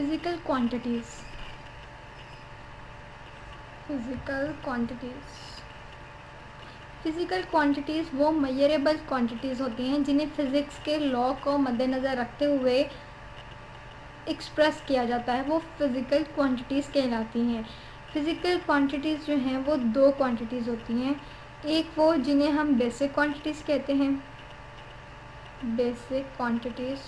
Physical quantities. Physical quantities physical quantities वो measurable quantities होती हैं जिन्हें फ़िज़िक्स के लॉ को मद्देनज़र रखते हुए एक्सप्रेस किया जाता है, वो फ़िज़िकल क्वांटिटीज़ कहलाती हैं। फ़िज़िकल क्वांटिटीज़ जो हैं वो दो क्वांटिटीज़ होती हैं, एक वो जिन्हें हम बेसिक क्वांटिटीज़ कहते हैं, बेसिक क्वांटिटीज़,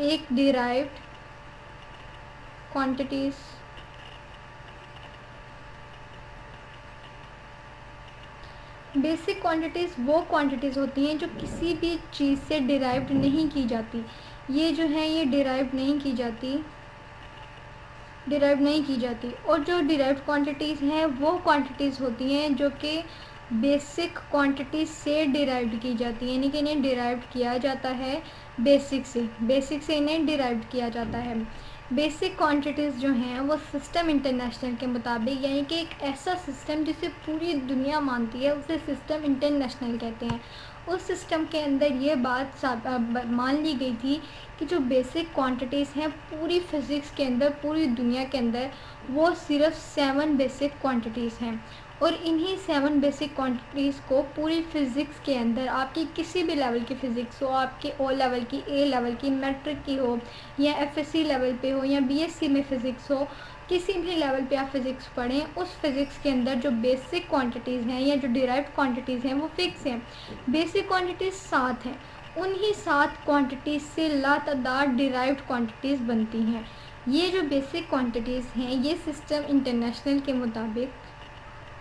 एक डिराइव्ड क्वांटिटीज़। बेसिक क्वांटिटीज़ वो क्वांटिटीज़ होती हैं जो किसी भी चीज़ से डिराइव्ड नहीं की जाती। ये जो है ये डिराइव नहीं की जाती और जो डिराइव्ड क्वांटिटीज़ हैं वो क्वांटिटीज़ होती हैं जो कि बेसिक क्वांटिटीज़ से डिराइव्ड की जाती हैं, यानी कि इन्हें डिराइव्ड किया जाता है बेसिक से इन्हें डिराइव्ड किया जाता है। बेसिक क्वांटिटीज़ जो हैं वो सिस्टम इंटरनेशनल के मुताबिक, यानी कि एक ऐसा सिस्टम जिसे पूरी दुनिया मानती है उसे सिस्टम इंटरनेशनल कहते हैं। उस सिस्टम के अंदर ये बात मान ली गई थी कि जो बेसिक क्वांटिटीज़ हैं पूरी फिज़िक्स के अंदर, पूरी दुनिया के अंदर, वो सिर्फ 7 बेसिक क्वांटिटीज़ हैं और इन्हीं 7 बेसिक क्वांटिटीज़ को पूरी फिज़िक्स के अंदर आपकी किसी भी लेवल की फ़िज़िक्स हो, आपके ओ लेवल की, ए लेवल की, मैट्रिक की हो या एफएससी लेवल पे हो या बीएससी में फ़िज़िक्स हो, किसी भी लेवल पे आप फ़िज़िक्स पढ़ें, उस फिज़िक्स के अंदर जो बेसिक क्वांटिटीज़ हैं या जो डिराइव्ड क्वांटिटीज़ हैं वो फ़िक्स हैं। बेसिक क्वांटिटीज़ 7 हैं, उन्हीं 7 क्वांटिटीज़ से लातादाद डिराइव्ड क्वांटिटीज़ बनती हैं। ये जो बेसिक क्वांटिटीज़ हैं ये सिस्टम इंटरनेशनल के मुताबिक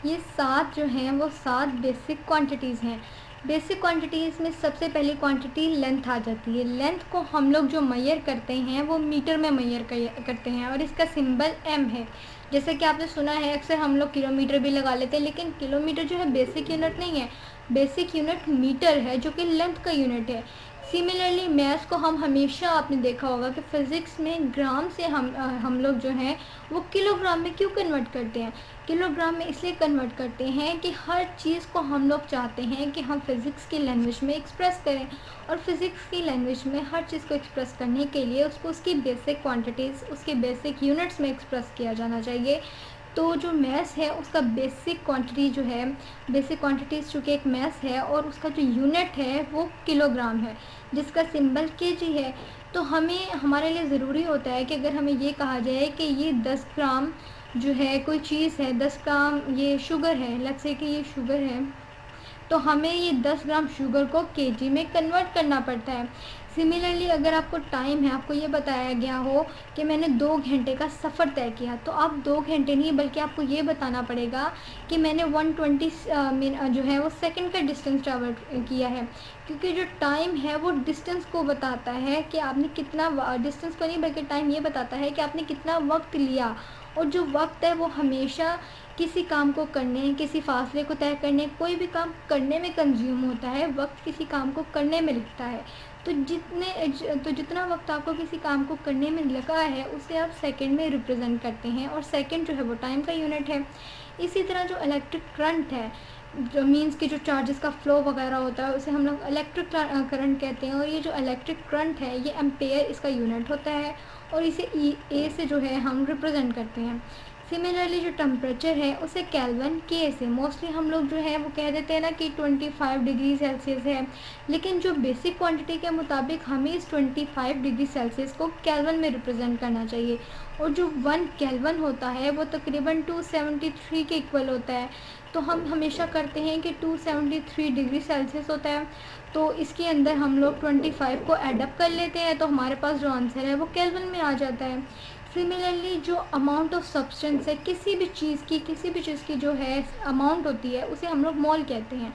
ये 7 जो हैं वो 7 बेसिक क्वांटिटीज़ हैं। बेसिक क्वांटिटीज़ में सबसे पहली क्वांटिटी लेंथ आ जाती है। लेंथ को हम लोग जो मेजर करते हैं वो मीटर में मेजर करते हैं और इसका सिंबल m है। जैसे कि आपने सुना है अक्सर हम लोग किलोमीटर भी लगा लेते हैं, लेकिन किलोमीटर जो है बेसिक यूनिट नहीं है, बेसिक यूनिट मीटर है जो कि लेंथ का यूनिट है। सिमिलरली मैथ्स को हम हमेशा आपने देखा होगा कि फ़िज़िक्स में ग्राम से हम लोग जो हैं वो किलोग्राम में क्यों कन्वर्ट करते हैं। किलोग्राम में इसलिए कन्वर्ट करते हैं कि हर चीज़ को हम लोग चाहते हैं कि हम फ़िज़िक्स की लैंग्वेज में एक्सप्रेस करें और फिज़िक्स की लैंग्वेज में हर चीज़ को एक्सप्रेस करने के लिए उसको उसकी बेसिक क्वांटिटीज़, उसके बेसिक यूनिट्स में एक्सप्रेस किया जाना चाहिए। तो जो मैथ्स है उसका बेसिक क्वांटिटी जो है, बेसिक क्वांटिटीज़ चूँकि एक मैथ्स है और उसका जो यूनिट है वो किलोग्राम है जिसका सिंबल केजी है। तो हमें हमारे लिए ज़रूरी होता है कि अगर हमें ये कहा जाए कि ये 10 ग्राम जो है कोई चीज़ है, 10 ग्राम ये शुगर है, लेट्स से कि ये शुगर है, तो हमें ये 10 ग्राम शुगर को केजी में कन्वर्ट करना पड़ता है। सिमिलरली अगर आपको टाइम है, आपको ये बताया गया हो कि मैंने 2 घंटे का सफ़र तय किया, तो आप 2 घंटे नहीं बल्कि आपको ये बताना पड़ेगा कि मैंने 120 जो है वो सेकंड का डिस्टेंस ट्रैवल किया है, क्योंकि जो टाइम है वो डिस्टेंस को बताता है कि आपने कितना, डिस्टेंस को नहीं बल्कि टाइम ये बताता है कि आपने कितना वक्त लिया। और जो वक्त है वो हमेशा किसी काम को करने, किसी फासले को तय करने, कोई भी काम करने में कंज्यूम होता है, वक्त किसी काम को करने में लगता है। तो जितना वक्त आपको किसी काम को करने में लगा है उसे आप सेकंड में रिप्रेजेंट करते हैं और सेकंड जो है वो टाइम का यूनिट है। इसी तरह जो इलेक्ट्रिक करंट है, जो मीन्स कि जो चार्जेस का फ़्लो वगैरह होता है उसे हम लोग इलेक्ट्रिक करंट कहते हैं और ये जो इलेक्ट्रिक करंट है ये एम्पेयर इसका यूनिट होता है और इसे ए से जो है हम रिप्रेजेंट करते हैं। सिमिलरली जो टेम्परेचर है उसे केल्विन के से मोस्टली हम लोग जो है वो कह देते हैं ना कि 25 डिग्री सेल्सियस है, लेकिन जो बेसिक क्वांटिटी के मुताबिक हमें इस 25 डिग्री सेल्सियस को केल्विन में रिप्रेजेंट करना चाहिए और जो 1 केल्विन होता है वो तकरीबन 273 के इक्वल होता है। तो हम हमेशा करते हैं कि 273 डिग्री सेल्सियस होता है, तो इसके अंदर हम लोग 25 को एडअप कर लेते हैं तो हमारे पास जो आंसर है वो केल्विन में आ जाता है। सिमिलरली जो अमाउंट ऑफ सब्सटेंस है, किसी भी चीज़ की जो है अमाउंट होती है उसे हम लोग मोल कहते हैं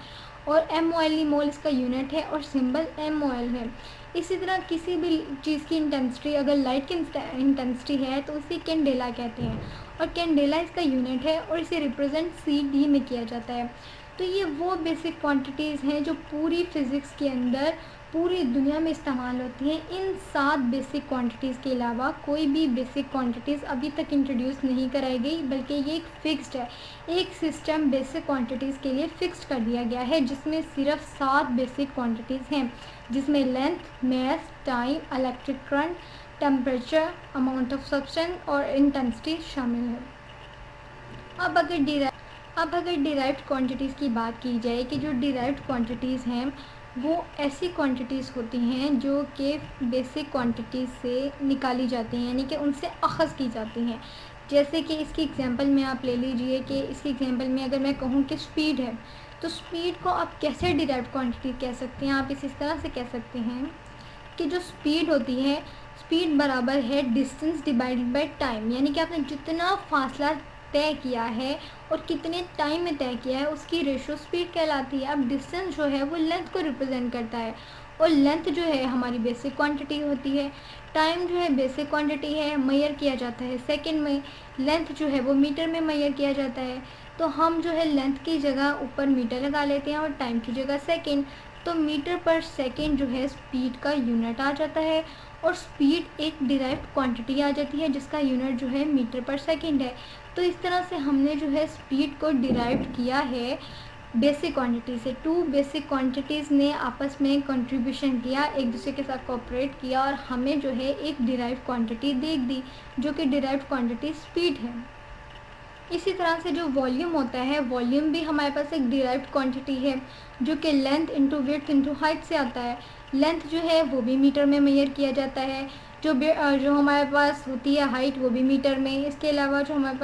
और MOL मोल इसका यूनिट है और सिंबल MOL है। इसी तरह किसी भी चीज़ की इंटेंसिटी, अगर लाइट की इंटेंसिटी है तो उसे कैंडेला कहते हैं और कैंडेला इसका यूनिट है और इसे रिप्रेजेंट CD में किया जाता है। तो ये वो बेसिक क्वांटिटीज़ हैं जो पूरी फिज़िक्स के अंदर पूरी दुनिया में इस्तेमाल होती हैं। इन 7 बेसिक क्वांटिटीज़ के अलावा कोई भी बेसिक क्वांटिटीज़ अभी तक इंट्रोड्यूस नहीं कराई गई, बल्कि ये एक फ़िक्स्ड है। एक सिस्टम बेसिक क्वांटिटीज़ के लिए फ़िक्स्ड कर दिया गया है, जिसमें सिर्फ 7 बेसिक क्वांटिटीज़ हैं, जिसमें length, mass, time, electric current, temperature, amount of substance और इंटेंसिटी शामिल है। अब अगर डिराइव्ड क्वांटिटीज़ की बात की जाए कि जो डिराइव्ड क्वांटिटीज़ हैं वो ऐसी क्वांटिटीज़ होती हैं जो कि बेसिक क्वांटिटीज़ से निकाली जाती हैं, यानी कि उनसे अख़ज़ की जाती हैं। जैसे कि इसकी एग्जांपल में आप ले लीजिए कि इसकी एग्जांपल में अगर मैं कहूँ कि स्पीड है, तो स्पीड को आप कैसे डिराइव्ड क्वांटिटी कह सकते हैं? आप इस तरह से कह सकते हैं कि जो स्पीड होती है, स्पीड बराबर है डिस्टेंस डिवाइडेड बाय टाइम, यानी कि आपने जितना फासला तय किया है और कितने टाइम में तय किया है उसकी रेशो स्पीड कहलाती है। अब डिस्टेंस जो है वो लेंथ को रिप्रेजेंट करता है, और लेंथ जो है हमारी बेसिक क्वांटिटी होती है। टाइम जो है बेसिक क्वांटिटी है, मेजर किया जाता है सेकंड में। लेंथ जो है वो मीटर में मेजर किया जाता है। तो हम जो है लेंथ की जगह ऊपर मीटर लगा लेते हैं और टाइम की जगह सेकेंड। तो मीटर पर सेकेंड जो है स्पीड का यूनिट आ जाता है, और स्पीड एक डिराइव्ड क्वांटिटी आ जाती है जिसका यूनिट जो है मीटर पर सेकेंड है। तो इस तरह से हमने जो है स्पीड को डिराइव किया है बेसिक क्वांटिटी से। 2 बेसिक क्वांटिटीज़ ने आपस में कंट्रीब्यूशन किया, एक दूसरे के साथ कोऑपरेट किया और हमें जो है एक डिराइव क्वांटिटी दे दी, जो कि डिराइव्ड क्वांटिटी स्पीड है। इसी तरह से जो वॉल्यूम होता है, वॉल्यूम भी हमारे पास एक डिराइव्ड क्वांटिटी है, जो कि length into width into height से आता है। लेंथ जो है वो भी मीटर में मेजर किया जाता है, जो हमारे पास होती है हाइट वो भी मीटर में। इसके अलावा जो हमारे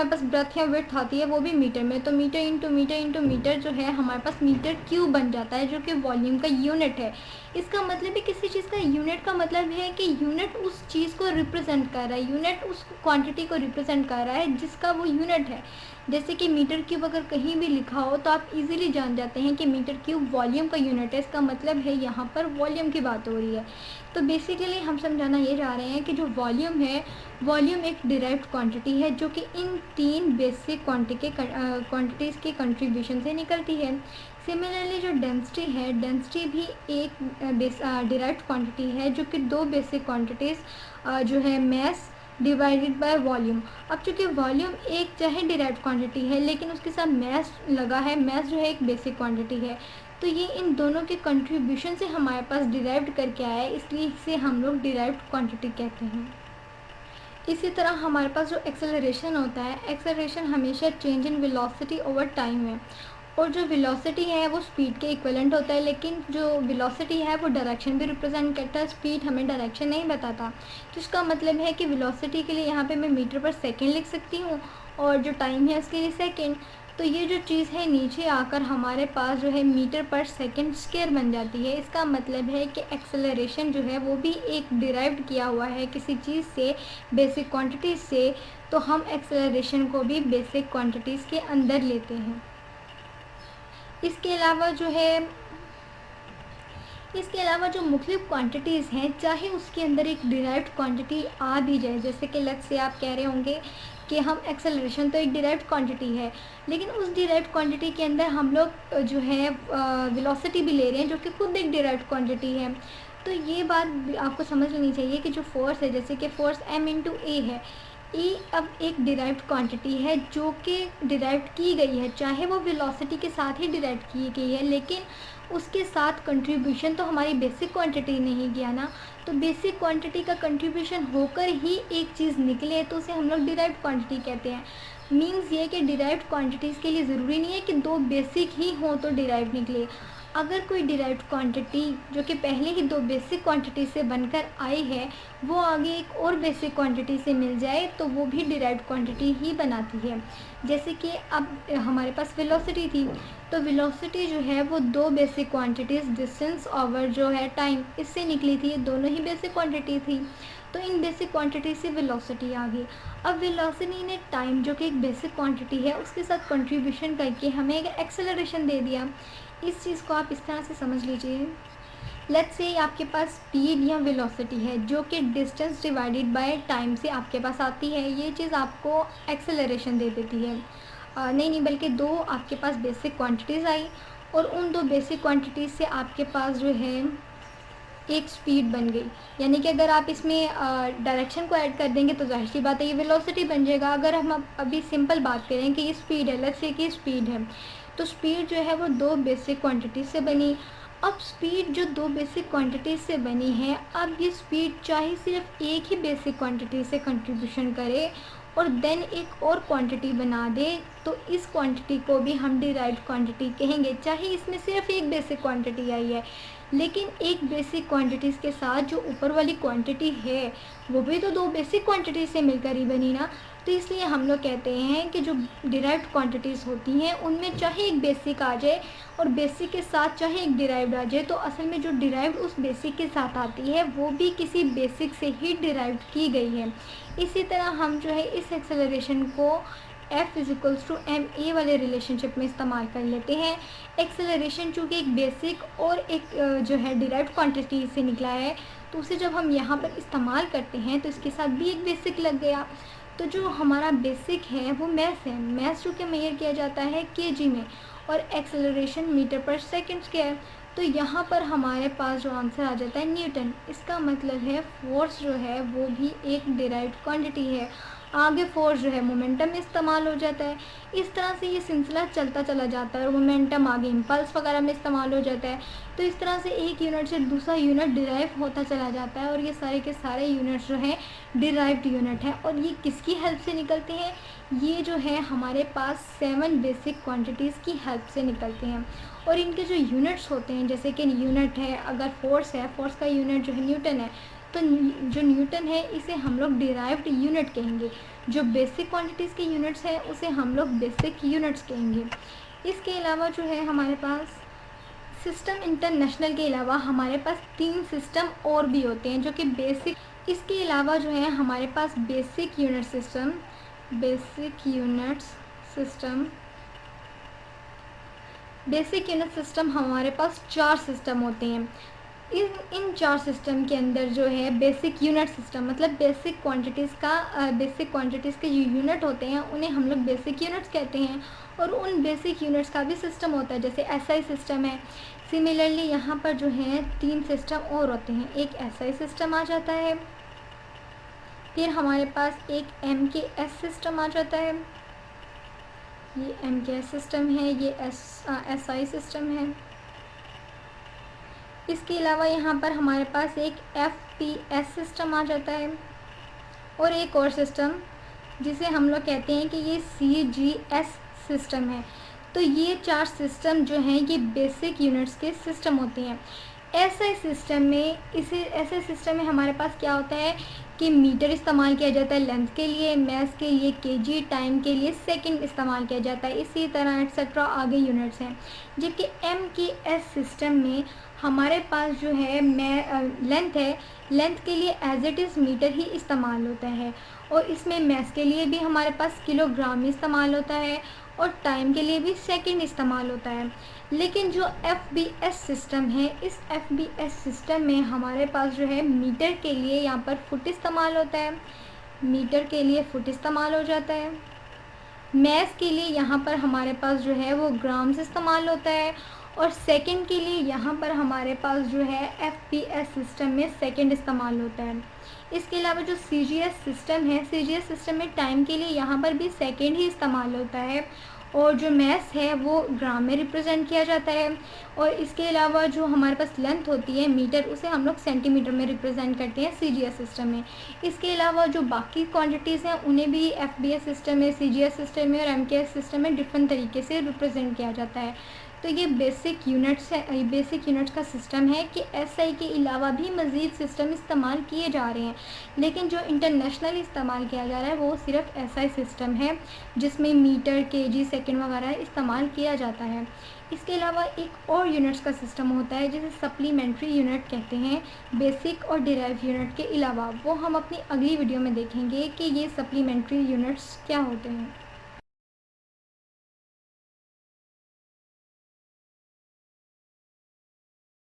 पास ब्रेथ या विड्थ आती है वो भी मीटर में। तो metre into metre into metre जो है हमारे पास मीटर क्यूब बन जाता है, जो कि वॉल्यूम का यूनिट है। इसका मतलब है किसी चीज़ का यूनिट का मतलब है कि यूनिट उस चीज़ को रिप्रेजेंट कर रहा है, यूनिट उस क्वांटिटी को रिप्रेजेंट कर रहा है जिसका वो यूनिट है। जैसे कि मीटर क्यूब अगर कहीं भी लिखा हो तो आप इजीली जान जाते हैं कि मीटर क्यूब वॉल्यूम का यूनिट है। इसका मतलब है यहाँ पर वॉल्यूम की बात हो रही है। तो बेसिकली हम समझाना ये चाह रहे हैं कि जो वॉल्यूम है, वॉल्यूम एक डिराइव्ड क्वांटिटी है जो कि इन 3 बेसिक क्वांटिटीज़ के कंट्रीब्यूशन से निकलती है। सिमिलरली जो डेंसिटी है, डेंसिटी भी एक डिराइव्ड क्वांटिटी है जो कि 2 बेसिक क्वांटिटीज़ जो है मास डिवाइडेड बाय वॉल्यूम। अब चूँकि वॉल्यूम एक चाहे डिराइव्ड क्वांटिटी है लेकिन उसके साथ मास लगा है, मास जो है एक बेसिक क्वांटिटी है, तो ये इन दोनों के कंट्रीब्यूशन से हमारे पास डिराइव्ड करके आया है, इसलिए इसे हम लोग डिराइव्ड क्वांटिटी कहते हैं। इसी तरह हमारे पास जो एक्सेलरेशन होता है, एक्सेलरेशन हमेशा change in velocity over time है, और जो वेलोसिटी है वो स्पीड के इक्विवेलेंट होता है, लेकिन जो वेलोसिटी है वो डायरेक्शन भी रिप्रेजेंट करता है, स्पीड हमें डायरेक्शन नहीं बताता। तो इसका मतलब है कि वेलोसिटी के लिए यहाँ पे मैं मीटर पर सेकेंड लिख सकती हूँ, और जो टाइम है उसके लिए सेकेंड। तो ये जो चीज़ है नीचे आकर हमारे पास जो है मीटर पर सेकेंड स्क्वायर बन जाती है। इसका मतलब है कि एक्सेलरेशन जो है वो भी एक डिराइव्ड किया हुआ है किसी चीज़ से, बेसिक क्वांटिटीज़ से। तो हम एक्सेलरेशन को भी बेसिक क्वांटिटीज़ के अंदर लेते हैं। इसके अलावा जो मुख्तलिफ क्वांटिटीज़ हैं, चाहे उसके अंदर एक डिराइव्ड क्वांटिटी आ भी जाए, जैसे कि लेट्स से आप कह रहे होंगे कि हम एक्सेलरेशन तो एक डिराइव्ड क्वांटिटी है, लेकिन उस डिराइव्ड क्वांटिटी के अंदर हम लोग जो है वेलोसिटी भी ले रहे हैं जो कि खुद एक डिराइव्ड क्वांटिटी है। तो ये बात आपको समझ लेनी चाहिए कि जो फोर्स है, जैसे कि फोर्स m इंटू ए है, ई अब एक डिराइव्ड क्वांटिटी है जो कि डिराइव्ड की गई है, चाहे वो वेलोसिटी के साथ ही डिराइव्ड की गई है, लेकिन उसके साथ कंट्रीब्यूशन तो हमारी बेसिक क्वांटिटी ने ही किया ना। तो बेसिक क्वांटिटी का कंट्रीब्यूशन होकर ही एक चीज़ निकले तो उसे हम लोग डिराइव्ड क्वांटिटी कहते हैं। मीन्स ये कि डिराइव्ड क्वांटिटीज़ के लिए ज़रूरी नहीं है कि 2 बेसिक ही हों तो डिराइव्ड निकले। अगर कोई डिराइव्ड क्वांटिटी जो कि पहले ही 2 बेसिक क्वांटिटी से बनकर आई है, वो आगे एक और बेसिक क्वांटिटी से मिल जाए तो वो भी डिराइव्ड क्वांटिटी ही बनाती है। जैसे कि अब हमारे पास वेलोसिटी थी, तो वेलोसिटी जो है वो 2 बेसिक क्वांटिटीज़ डिस्टेंस ओवर जो है टाइम, इससे निकली थी। दोनों ही बेसिक क्वांटिटी थी, तो इन बेसिक क्वांटिटी से वेलोसिटी आ गई। अब वेलोसिटी ने टाइम जो कि एक बेसिक क्वांटिटी है उसके साथ कंट्रीब्यूशन करके हमें एक एक्सेलरेशन दे दिया। इस चीज़ को आप इस तरह से समझ लीजिए, लेट्स से आपके पास स्पीड या वेलोसिटी है जो कि डिस्टेंस डिवाइडेड बाय टाइम से आपके पास आती है। ये चीज़ आपको एक्सेलरेशन दे देती है। नहीं बल्कि 2 आपके पास बेसिक क्वांटिटीज़ आई, और उन 2 बेसिक क्वांटिटीज़ से आपके पास जो है एक स्पीड बन गई। यानी कि अगर आप इसमें डायरेक्शन को ऐड कर देंगे तो ज़ाहिर सी बात है ये वेलोसिटी बन जाएगा। अगर हम अब अभी सिंपल बात करें कि ये स्पीड है, लेट्स से कि स्पीड है, तो स्पीड जो है वो दो बेसिक क्वांटिटी से बनी। अब स्पीड जो दो बेसिक क्वांटिटी से बनी है, अब ये स्पीड चाहे सिर्फ एक ही बेसिक क्वांटिटी से कंट्रीब्यूशन करे और देन एक और क्वांटिटी बना दे, तो इस क्वांटिटी को भी हम डिराइव्ड क्वांटिटी कहेंगे, चाहे इसमें सिर्फ एक बेसिक क्वांटिटी आई है। लेकिन एक बेसिक क्वांटिटीज़ के साथ जो ऊपर वाली क्वांटिटी है वो भी तो दो बेसिक क्वांटिटी से मिलकर ही बनी ना। तो इसलिए हम लोग कहते हैं कि जो डिराइव्ड क्वांटिटीज़ होती हैं उनमें चाहे एक बेसिक आ जाए और बेसिक के साथ चाहे एक डिराइव्ड आ जाए, तो असल में जो डिराइव्ड उस बेसिक के साथ आती है वो भी किसी बेसिक से ही डिराइव्ड की गई है। इसी तरह हम जो है इस एक्सेलरेशन को F=ma वाले रिलेशनशिप में इस्तेमाल कर लेते हैं। एक्सेलरेशन चूँकि एक बेसिक और एक जो है डिराइव्ड क्वांटिटी से निकला है, तो उसे जब हम यहाँ पर इस्तेमाल करते हैं तो इसके साथ भी एक बेसिक लग गया। तो जो हमारा बेसिक है वो मैस है। मैस चूँकि मेजर किया जाता है केजी में और एक्सेलरेशन मीटर पर सेकंड स्क्वायर, तो यहाँ पर हमारे पास जो आंसर आ जाता है न्यूटन। इसका मतलब है फोर्स जो है वो भी एक डिराइव्ड क्वांटिटी है। आगे फोर्स जो है मोमेंटम में इस्तेमाल हो जाता है। इस तरह से ये सिलसिला चलता चला जाता है और मोमेंटम आगे इम्पल्स वगैरह में इस्तेमाल हो जाता है। तो इस तरह से एक यूनिट से दूसरा यूनिट डिराइव होता चला जाता है और ये सारे के सारे यूनिट्स जो हैं डिराइव्ड यूनिट हैं। और ये किसकी हेल्प से निकलते हैं? ये जो है हमारे पास 7 बेसिक क्वांटिटीज़ की हेल्प से निकलते हैं। और इनके जो यूनिट्स होते हैं, जैसे कि यूनिट है, अगर फोर्स है, फोर्स का यूनिट जो है न्यूटन है, तो जो न्यूटन है इसे हम लोग डिराइव्ड यूनिट कहेंगे। जो बेसिक क्वांटिटीज़ के यूनिट्स हैं उसे हम लोग बेसिक यूनिट्स कहेंगे। इसके अलावा जो है हमारे पास सिस्टम इंटरनेशनल के अलावा हमारे पास 3 सिस्टम और भी होते हैं जो कि बेसिक। इसके अलावा जो है हमारे पास basic unit system, basic unit system हमारे पास 4 सिस्टम होते हैं। इन 4 सिस्टम के अंदर जो है बेसिक यूनिट सिस्टम मतलब बेसिक क्वांटिटीज़ के जो यूनिट होते हैं उन्हें हम लोग बेसिक यूनिट्स कहते हैं। और उन बेसिक यूनिट्स का भी सिस्टम होता है, जैसे एसआई सिस्टम है। सिमिलरली यहाँ पर जो है 3 सिस्टम और होते हैं। एक एसआई सिस्टम आ जाता है, फिर हमारे पास एक एमकेएस सिस्टम आ जाता है। ये एमकेएस सिस्टम है, ये एसआई सिस्टम है। इसके अलावा यहाँ पर हमारे पास एक एफपीएस सिस्टम आ जाता है और एक और सिस्टम जिसे हम लोग कहते हैं कि ये सीजीएस सिस्टम है। तो ये 4 सिस्टम जो हैं ये बेसिक यूनिट्स के सिस्टम होते हैं। ऐसे सिस्टम में हमारे पास क्या होता है कि मीटर इस्तेमाल किया जाता है लेंथ के लिए, मैस के लिए केजी, टाइम के लिए सेकंड इस्तेमाल किया जाता है। इसी तरह एक्सेट्रा आगे यूनिट्स हैं। जबकि एमकेएस सिस्टम में हमारे पास जो है लेंथ है, लेंथ के लिए एज इट इज़ मीटर ही इस्तेमाल होता है और इसमें मैस के लिए भी हमारे पास किलोग्राम इस्तेमाल होता है और टाइम के लिए भी सेकंड इस्तेमाल होता है। लेकिन जो एफबीएस सिस्टम है, इस एफबीएस सिस्टम में हमारे पास जो है मीटर के लिए यहाँ पर फुट इस्तेमाल होता है, मीटर के लिए फुट इस्तेमाल हो जाता है। मैस के लिए यहाँ पर हमारे पास जो है वो ग्राम्स इस्तेमाल होता है और सेकंड के लिए यहाँ पर हमारे पास जो है एफपीएस सिस्टम में सेकंड इस्तेमाल होता है। इसके अलावा जो सीजीएस सिस्टम है, सीजीएस सिस्टम में टाइम के लिए यहाँ पर भी सेकंड ही इस्तेमाल होता है और जो मैस है वो ग्राम में रिप्रेजेंट किया जाता है। और इसके अलावा जो हमारे पास लेंथ होती है मीटर, उसे हम लोग सेंटीमीटर में रिप्रेजेंट करते हैं सीजीएस सिस्टम में। इसके अलावा जो बाकी क्वांटिटीज़ हैं उन्हें भी एफबीएस सिस्टम में, सीजीएस सिस्टम में और एमकेएस सिस्टम में डिफरेंट तरीके से रिप्रेजेंट किया जाता है। तो ये बेसिक यूनिट्स का सिस्टम है कि एसआई के अलावा भी मज़ीद सिस्टम इस्तेमाल किए जा रहे हैं, लेकिन जो इंटरनेशनल इस्तेमाल किया जा रहा है वो सिर्फ एसआई सिस्टम है जिसमें मीटर, केजी, सेकंड वगैरह इस्तेमाल किया जाता है। इसके अलावा एक और यूनिट्स का सिस्टम होता है जिसे सप्लीमेंट्री यूनिट कहते हैं, बेसिक और डिराइव यूनिट के अलावा। वो हम अपनी अगली वीडियो में देखेंगे कि ये सप्लीमेंट्री यूनिट्स क्या होते हैं।